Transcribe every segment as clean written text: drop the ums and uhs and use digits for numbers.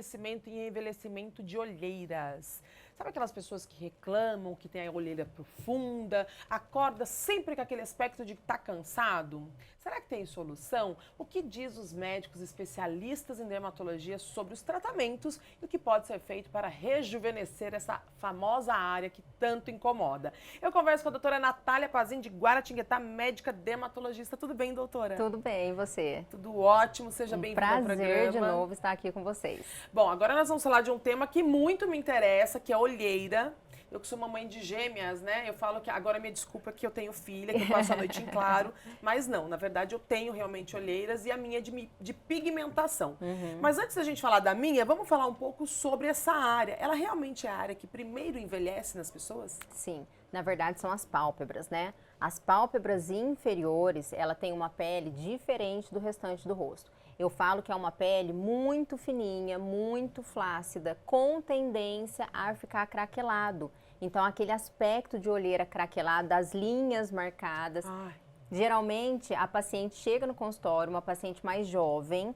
rejuvenescimento e envelhecimento de olheiras. Sabe aquelas pessoas que reclamam, que tem a olheira profunda, acorda sempre com aquele aspecto de que está cansado? Será que tem solução? O que diz os médicos especialistas em dermatologia sobre os tratamentos e o que pode ser feito para rejuvenescer essa famosa área que tanto incomoda? Eu converso com a doutora Natália Pazin, de Guaratinguetá, médica dermatologista. Tudo bem, doutora? Tudo bem, e você? Tudo ótimo, seja bem-vinda ao programa. Prazer de novo estar aqui com vocês. Bom, agora nós vamos falar de um tema que muito me interessa, que é a olheira. Eu que sou mamãe de gêmeas, né? Eu falo que agora minha desculpa é que eu tenho filha, que eu passo a noite em claro. Mas não, na verdade eu tenho realmente olheiras e a minha é de pigmentação. Mas antes da gente falar da minha, vamos falar um pouco sobre essa área. Ela realmente é a área que primeiro envelhece nas pessoas? Sim, na verdade são as pálpebras, né? As pálpebras inferiores, ela tem uma pele diferente do restante do rosto. Eu falo que é uma pele muito fininha, muito flácida, com tendência a ficar craquelado. Então, aquele aspecto de olheira craquelada, das linhas marcadas. Ai. Geralmente, a paciente chega no consultório, uma paciente mais jovem,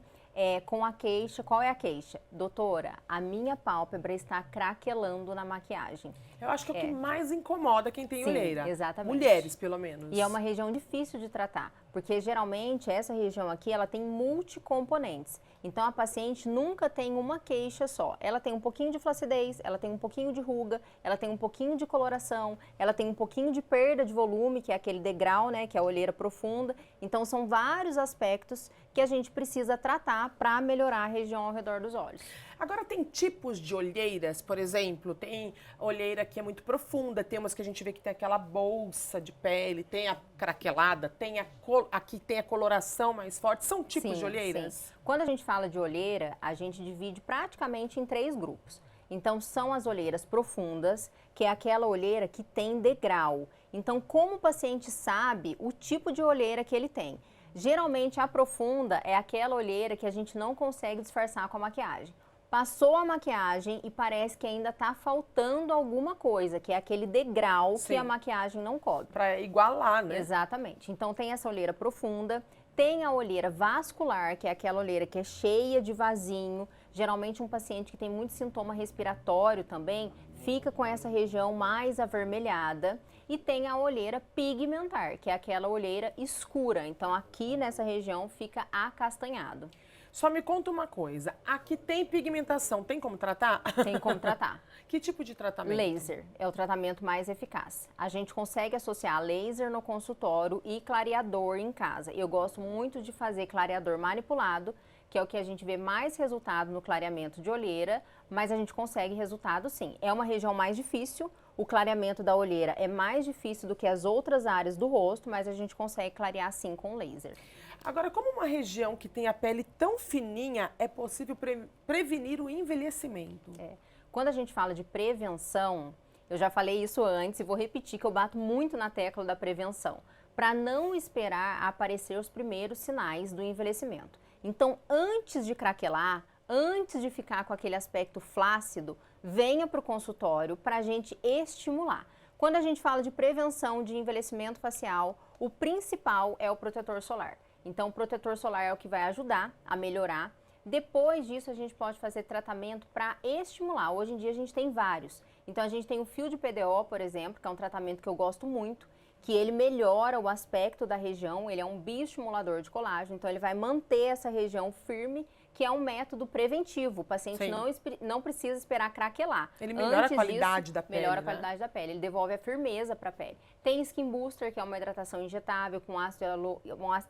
com a queixa. Qual é a queixa? Doutora, a minha pálpebra está craquelando na maquiagem. Eu acho que é o que mais incomoda quem tem Sim, olheira. exatamente. Mulheres, pelo menos. E é uma região difícil de tratar, porque geralmente essa região aqui, ela tem multicomponentes. Então, a paciente nunca tem uma queixa só. Ela tem um pouquinho de flacidez, ela tem um pouquinho de ruga, ela tem um pouquinho de coloração, ela tem um pouquinho de perda de volume, que é aquele degrau, né, que é a olheira profunda. Então, são vários aspectos que a gente precisa tratar para melhorar a região ao redor dos olhos. Agora, tem tipos de olheiras, por exemplo, tem olheira que é muito profunda, tem umas que a gente vê que tem aquela bolsa de pele, tem a craquelada, tem aqui tem a coloração mais forte, são tipos de olheiras? Sim. Quando a gente fala de olheira, a gente divide praticamente em 3 grupos. Então, são as olheiras profundas, que é aquela olheira que tem degrau. Então, como o paciente sabe o tipo de olheira que ele tem? Geralmente, a profunda é aquela olheira que a gente não consegue disfarçar com a maquiagem. Passou a maquiagem e parece que ainda está faltando alguma coisa, que é aquele degrau que a maquiagem não cobre. Para igualar, né? Exatamente. Então, tem essa olheira profunda, tem a olheira vascular, que é aquela olheira que é cheia de vasinho. Geralmente, um paciente que tem muito sintoma respiratório também fica com essa região mais avermelhada. E tem a olheira pigmentar, que é aquela olheira escura. Então, aqui nessa região fica acastanhado. Só me conta uma coisa, aqui tem pigmentação, tem como tratar? Tem como tratar. Que tipo de tratamento? Laser é o tratamento mais eficaz. A gente consegue associar laser no consultório e clareador em casa. Eu gosto muito de fazer clareador manipulado, que é o que a gente vê mais resultado no clareamento de olheira, mas a gente consegue resultado sim. É uma região mais difícil, o clareamento da olheira é mais difícil do que as outras áreas do rosto, mas a gente consegue clarear sim com laser. Agora, como uma região que tem a pele tão fininha, é possível prevenir o envelhecimento? Quando a gente fala de prevenção, eu já falei isso antes e vou repetir que eu bato muito na tecla da prevenção, para não esperar aparecer os primeiros sinais do envelhecimento. Então, antes de craquelar, antes de ficar com aquele aspecto flácido, venha para o consultório para a gente estimular. Quando a gente fala de prevenção de envelhecimento facial, o principal é o protetor solar. Então, o protetor solar é o que vai ajudar a melhorar. Depois disso, a gente pode fazer tratamento para estimular. Hoje em dia, a gente tem vários. Então, a gente tem o fio de PDO, por exemplo, que é um tratamento que eu gosto muito, que ele melhora o aspecto da região, ele é um bioestimulador de colágeno, então ele vai manter essa região firme, que é um método preventivo. O paciente não precisa esperar craquelar. Ele melhora a qualidade da pele, melhora a qualidade da pele, ele devolve a firmeza para a pele. Tem Skin Booster, que é uma hidratação injetável com um ácido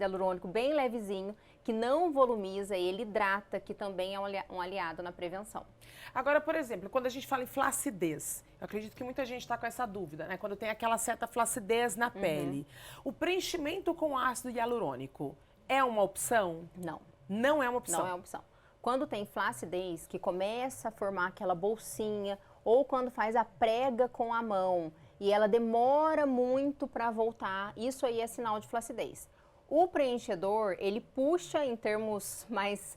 hialurônico bem levezinho, que não volumiza e ele hidrata, que também é um aliado na prevenção. Agora, por exemplo, quando a gente fala em flacidez, eu acredito que muita gente está com essa dúvida, né? Quando tem aquela certa flacidez na pele. O preenchimento com ácido hialurônico é uma opção? Não. Não é uma opção? Não é uma opção. Quando tem flacidez, que começa a formar aquela bolsinha, ou quando faz a prega com a mão, e ela demora muito para voltar, isso aí é sinal de flacidez. O preenchedor, ele puxa em termos mais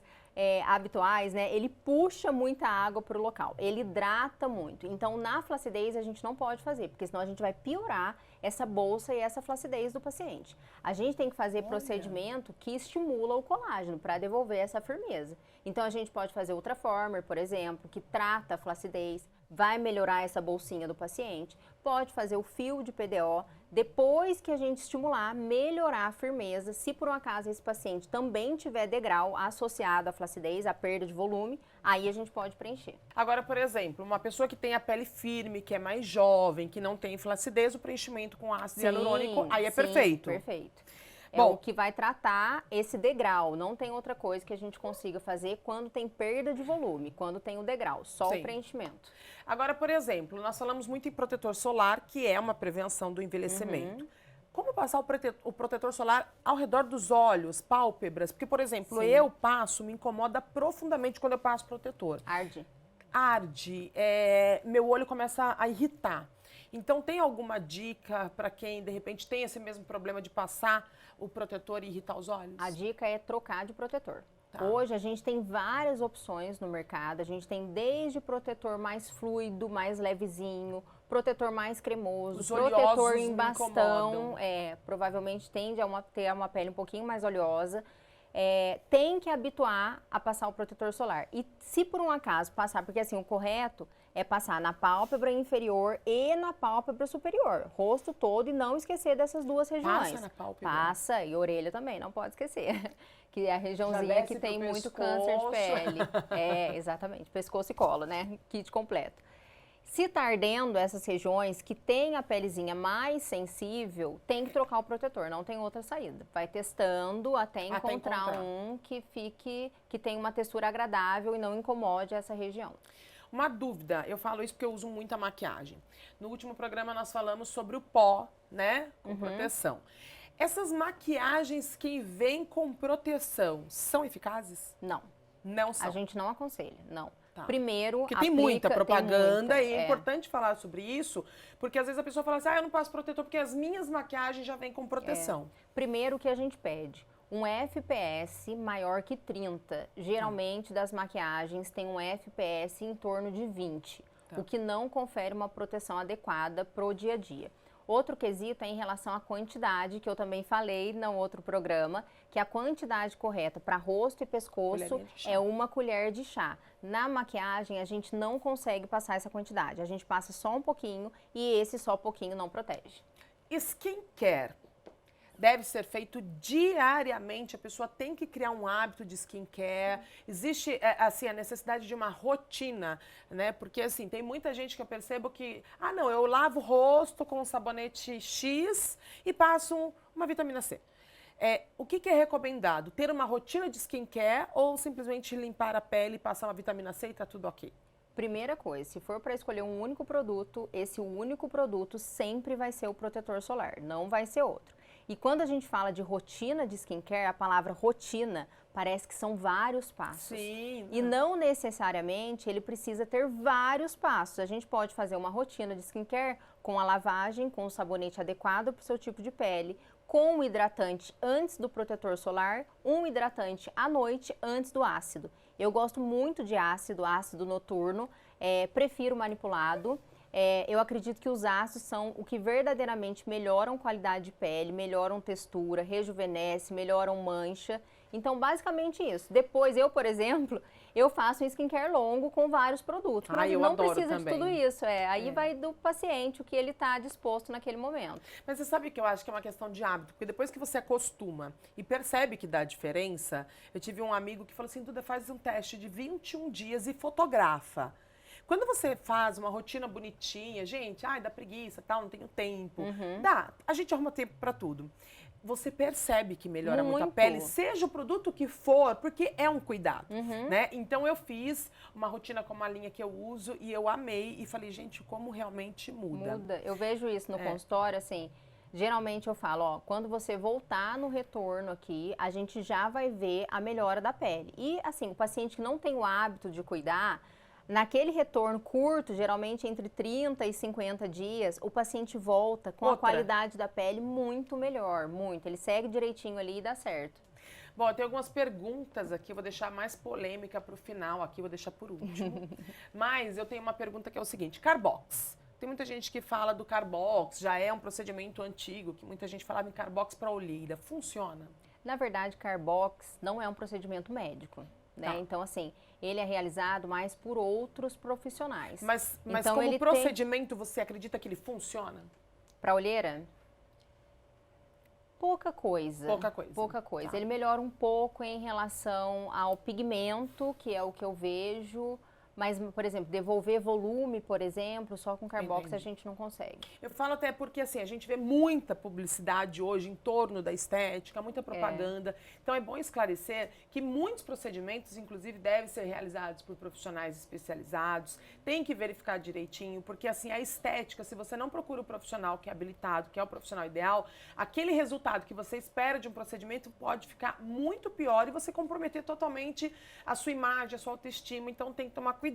habituais, né, ele puxa muita água para o local, ele hidrata muito. Então, na flacidez, a gente não pode fazer, porque senão a gente vai piorar essa bolsa e essa flacidez do paciente. A gente tem que fazer procedimento que estimula o colágeno para devolver essa firmeza. Então, a gente pode fazer Ultraformer, por exemplo, que trata a flacidez, vai melhorar essa bolsinha do paciente. Pode fazer o fio de PDO, depois que a gente estimular, melhorar a firmeza. Se por um acaso esse paciente também tiver degrau associado à flacidez, à perda de volume, aí a gente pode preencher. Agora, por exemplo, uma pessoa que tem a pele firme, que é mais jovem, que não tem flacidez, o preenchimento com ácido hialurônico, aí é perfeito. Perfeito. Bom, o que vai tratar esse degrau. Não tem outra coisa que a gente consiga fazer quando tem perda de volume, quando tem o degrau, só o preenchimento. Agora, por exemplo, nós falamos muito em protetor solar, que é uma prevenção do envelhecimento. Como passar o protetor solar ao redor dos olhos, pálpebras? Porque, por exemplo, eu passo, me incomoda profundamente quando eu passo protetor. Arde. Arde, meu olho começa a irritar. Então, tem alguma dica para quem, de repente, tem esse mesmo problema de passar o protetor e irritar os olhos? A dica é trocar de protetor. Tá. Hoje a gente tem várias opções no mercado, a gente tem desde protetor mais fluido, mais levezinho, protetor mais cremoso, protetor em bastão, provavelmente tende a ter uma pele um pouquinho mais oleosa. Tem que habituar a passar o protetor solar. E se por um acaso passar, porque assim, o correto é passar na pálpebra inferior e na pálpebra superior, rosto todo, e não esquecer dessas duas regiões. Passa na pálpebra? Passa, e orelha também, não pode esquecer. Que é a regiãozinha que tem muito câncer de pele. Exatamente, pescoço e colo, né? Kit completo. Se tá ardendo essas regiões que tem a pelezinha mais sensível, tem que trocar o protetor, não tem outra saída. Vai testando até encontrar um que tenha uma textura agradável e não incomode essa região. Uma dúvida, eu falo isso porque eu uso muita maquiagem. No último programa nós falamos sobre o pó, né, com proteção. Essas maquiagens que vêm com proteção são eficazes? Não. Não são? A gente não aconselha, não. Tá. Primeiro, porque tem muita propaganda e é importante falar sobre isso, porque às vezes a pessoa fala assim, eu não passo protetor porque as minhas maquiagens já vêm com proteção. Primeiro, o que a gente pede? Um FPS maior que 30. Geralmente, das maquiagens, tem um FPS em torno de 20, o que não confere uma proteção adequada para o dia a dia. Outro quesito é em relação à quantidade, que eu também falei no outro programa, que a quantidade correta para rosto e pescoço é 1 colher de chá. Na maquiagem, a gente não consegue passar essa quantidade. A gente passa só um pouquinho e esse só pouquinho não protege. Skincare deve ser feito diariamente, a pessoa tem que criar um hábito de skincare. Existe, assim, a necessidade de uma rotina, né? Porque, assim, tem muita gente que eu percebo que, não, eu lavo o rosto com um sabonete X e passo uma vitamina C. O que é recomendado? Ter uma rotina de skincare ou simplesmente limpar a pele e passar uma vitamina C e tá tudo ok? Primeira coisa, se for para escolher um único produto, esse único produto sempre vai ser o protetor solar, não vai ser outro. E quando a gente fala de rotina de skincare, a palavra rotina parece que são vários passos. Sim. E não necessariamente ele precisa ter vários passos. A gente pode fazer uma rotina de skincare com a lavagem, com o sabonete adequado para o seu tipo de pele, com um hidratante antes do protetor solar, um hidratante à noite antes do ácido. Eu gosto muito de ácido noturno, prefiro manipulado. Eu acredito que os ácidos são o que verdadeiramente melhoram qualidade de pele, melhoram textura, rejuvenesce, melhoram mancha. Então, basicamente isso. Depois, eu, por exemplo, eu faço um skincare longo com vários produtos. Eu não adoro precisa também. de tudo isso. Aí vai do paciente, o que ele está disposto naquele momento. Mas você sabe que eu acho que é uma questão de hábito, porque depois que você acostuma e percebe que dá diferença, eu tive um amigo que falou assim, Duda, faz um teste de 21 dias e fotografa. Quando você faz uma rotina bonitinha, gente, dá preguiça, tal, não tenho tempo. Dá, a gente arruma tempo pra tudo. Você percebe que melhora muito a pele, seja o produto que for, porque é um cuidado, né? Então eu fiz uma rotina com uma linha que eu uso e eu amei e falei, gente, como realmente muda. Muda. Eu vejo isso no consultório, assim, geralmente eu falo, quando você voltar no retorno aqui, a gente já vai ver a melhora da pele. E assim, o paciente que não tem o hábito de cuidar, naquele retorno curto, geralmente entre 30 e 50 dias, o paciente volta com a qualidade da pele muito melhor, muito. Ele segue direitinho ali e dá certo. Bom, tem algumas perguntas aqui, vou deixar mais polêmica para o final aqui, vou deixar por último. Mas eu tenho uma pergunta que é o seguinte, Carbox. Tem muita gente que fala do Carbox, já é um procedimento antigo, que muita gente falava em Carbox para olheira. Funciona? Na verdade, Carbox não é um procedimento médico, né? Tá. Então, assim, ele é realizado mais por outros profissionais. Mas então, como ele procedimento, você acredita que ele funciona? Para olheira? Pouca coisa. Pouca coisa. Pouca coisa. Tá. Ele melhora um pouco em relação ao pigmento, que é o que eu vejo. Mas, por exemplo, devolver volume, por exemplo, só com Carbox Entendi. a gente não consegue. Eu falo até porque, assim, a gente vê muita publicidade hoje em torno da estética, muita propaganda. Então, é bom esclarecer que muitos procedimentos, inclusive, devem ser realizados por profissionais especializados. Tem que verificar direitinho, porque, assim, a estética, se você não procura o profissional que é habilitado, que é o profissional ideal, aquele resultado que você espera de um procedimento pode ficar muito pior e você comprometer totalmente a sua imagem, a sua autoestima. Então, tem que tomar cuidado.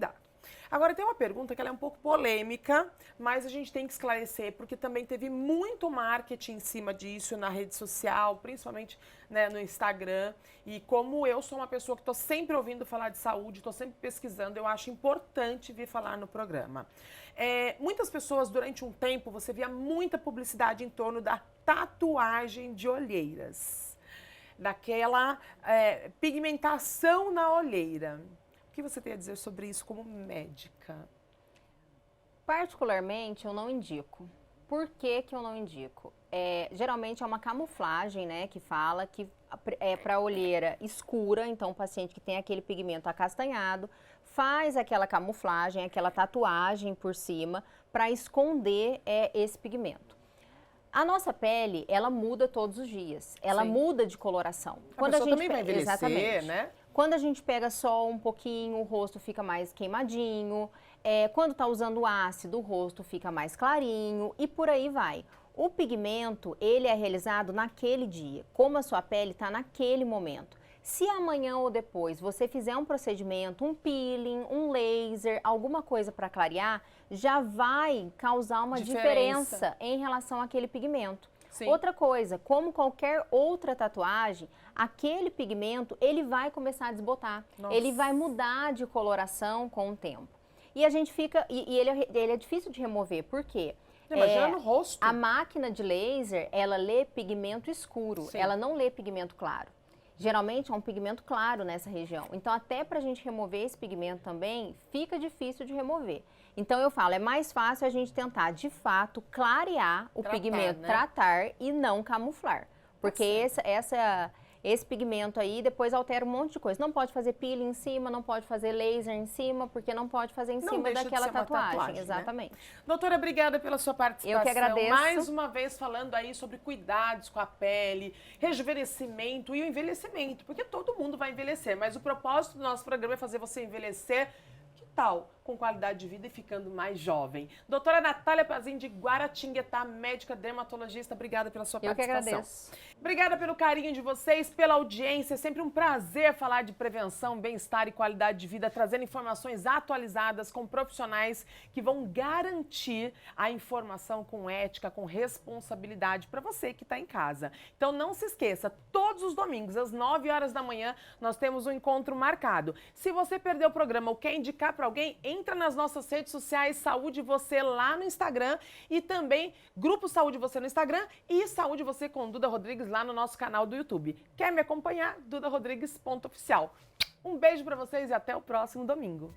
Agora, tem uma pergunta que ela é um pouco polêmica, mas a gente tem que esclarecer, porque também teve muito marketing em cima disso na rede social, principalmente, né, no Instagram. E como eu sou uma pessoa que estou sempre ouvindo falar de saúde, estou sempre pesquisando, eu acho importante vir falar no programa. Muitas pessoas, durante um tempo, você via muita publicidade em torno da tatuagem de olheiras, daquela pigmentação na olheira. O que você tem a dizer sobre isso como médica? Particularmente, eu não indico. Por que que eu não indico? Geralmente é uma camuflagem, né, que fala que é para olheira escura, então o paciente que tem aquele pigmento acastanhado faz aquela camuflagem, aquela tatuagem por cima para esconder esse pigmento. A nossa pele, ela muda todos os dias, ela Sim. muda de coloração. A pessoa também vai envelhecer, exatamente, né? Quando a gente pega sol um pouquinho, o rosto fica mais queimadinho. Quando está usando ácido, o rosto fica mais clarinho e por aí vai. O pigmento, ele é realizado naquele dia, como a sua pele está naquele momento. Se amanhã ou depois você fizer um procedimento, um peeling, um laser, alguma coisa para clarear, já vai causar uma diferença em relação àquele pigmento. Sim. Outra coisa, como qualquer outra tatuagem, aquele pigmento, ele vai começar a desbotar. Nossa. Ele vai mudar de coloração com o tempo. E a gente fica... E ele é difícil de remover, por quê? Imagina no rosto. A máquina de laser, ela lê pigmento escuro, Sim. ela não lê pigmento claro. Geralmente é um pigmento claro nessa região. Então, até pra gente remover esse pigmento também, fica difícil de remover. Então, eu falo, é mais fácil a gente tentar, de fato, clarear o pigmento, né? tratar e não camuflar. Porque esse pigmento aí depois altera um monte de coisa. Não pode fazer peeling em cima, não pode fazer laser em cima, porque não pode fazer em cima deixa de daquela ser uma tatuagem. né? Exatamente. Doutora, obrigada pela sua participação. Eu que agradeço. Mais uma vez falando aí sobre cuidados com a pele, rejuvenescimento e o envelhecimento, porque todo mundo vai envelhecer, mas o propósito do nosso programa é fazer você envelhecer, que tal? Com qualidade de vida e ficando mais jovem. Doutora Natália Pazin de Guaratinguetá, médica dermatologista, obrigada pela sua participação. Eu que agradeço. Obrigada pelo carinho de vocês, pela audiência. É sempre um prazer falar de prevenção, bem-estar e qualidade de vida, trazendo informações atualizadas com profissionais que vão garantir a informação com ética, com responsabilidade para você que está em casa. Então não se esqueça, todos os domingos, às 9 horas da manhã, nós temos um encontro marcado. Se você perdeu o programa ou quer indicar para alguém, entra nas nossas redes sociais Saúde Você lá no Instagram e também Grupo Saúde Você no Instagram e Saúde Você com Duda Rodrigues lá no nosso canal do YouTube. Quer me acompanhar? dudarodrigues.oficial. Um beijo para vocês e até o próximo domingo.